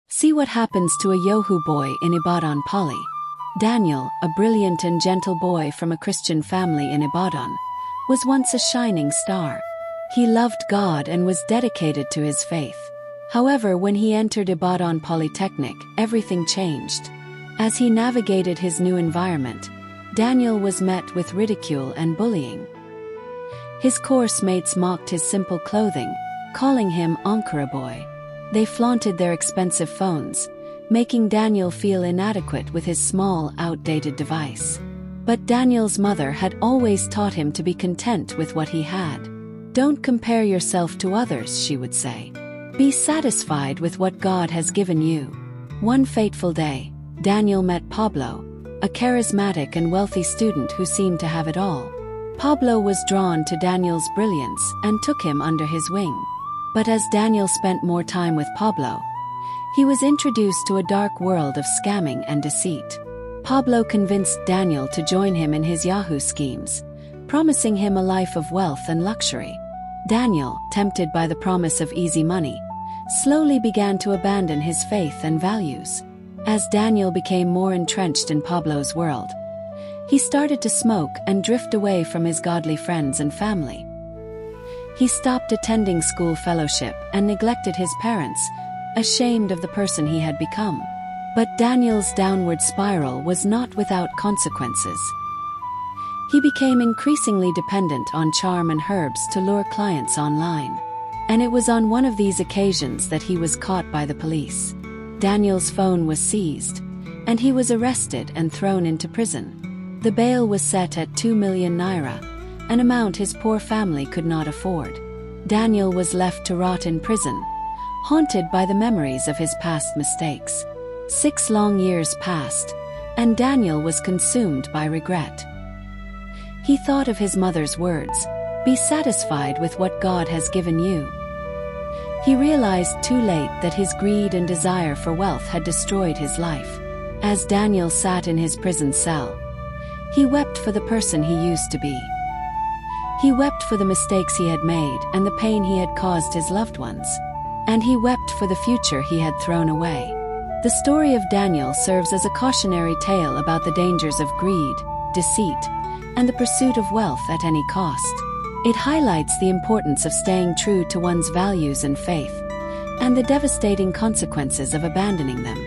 See what happens to a Yahoo boy in Ibadan, Pali. Daniel, a brilliant and gentle boy from a Christian family in Ibadan, was once a shining star. He loved God and was dedicated to his faith. However, when he entered Ibadan Polytechnic, everything changed. As he navigated his new environment, Daniel was met with ridicule and bullying. His course mates mocked his simple clothing, calling him Ankara boy. They flaunted their expensive phones, making Daniel feel inadequate with his small, outdated device. But Daniel's mother had always taught him to be content with what he had. Don't compare yourself to others, she would say. Be satisfied with what God has given you. One fateful day, Daniel met Pablo, a charismatic and wealthy student who seemed to have it all. Pablo was drawn to Daniel's brilliance and took him under his wing. But as Daniel spent more time with Pablo, he was introduced to a dark world of scamming and deceit. Pablo convinced Daniel to join him in his Yahoo schemes, promising him a life of wealth and luxury. Daniel, tempted by the promise of easy money, slowly began to abandon his faith and values. As Daniel became more entrenched in Pablo's world, he started to smoke and drift away from his godly friends and family. He stopped attending school fellowship and neglected his parents, ashamed of the person he had become. But Daniel's downward spiral was not without consequences. He became increasingly dependent on charm and herbs to lure clients online. And it was on one of these occasions that he was caught by the police. Daniel's phone was seized, and he was arrested and thrown into prison. The bail was set at 2 million naira, an amount his poor family could not afford. Daniel was left to rot in prison, haunted by the memories of his past mistakes. 6 long years passed, and Daniel was consumed by regret. He thought of his mother's words, "Be satisfied with what God has given you." He realized too late that his greed and desire for wealth had destroyed his life. As Daniel sat in his prison cell, he wept for the person he used to be. He wept for the mistakes he had made and the pain he had caused his loved ones. And he wept for the future he had thrown away. The story of Daniel serves as a cautionary tale about the dangers of greed, deceit, and the pursuit of wealth at any cost. It highlights the importance of staying true to one's values and faith, and the devastating consequences of abandoning them.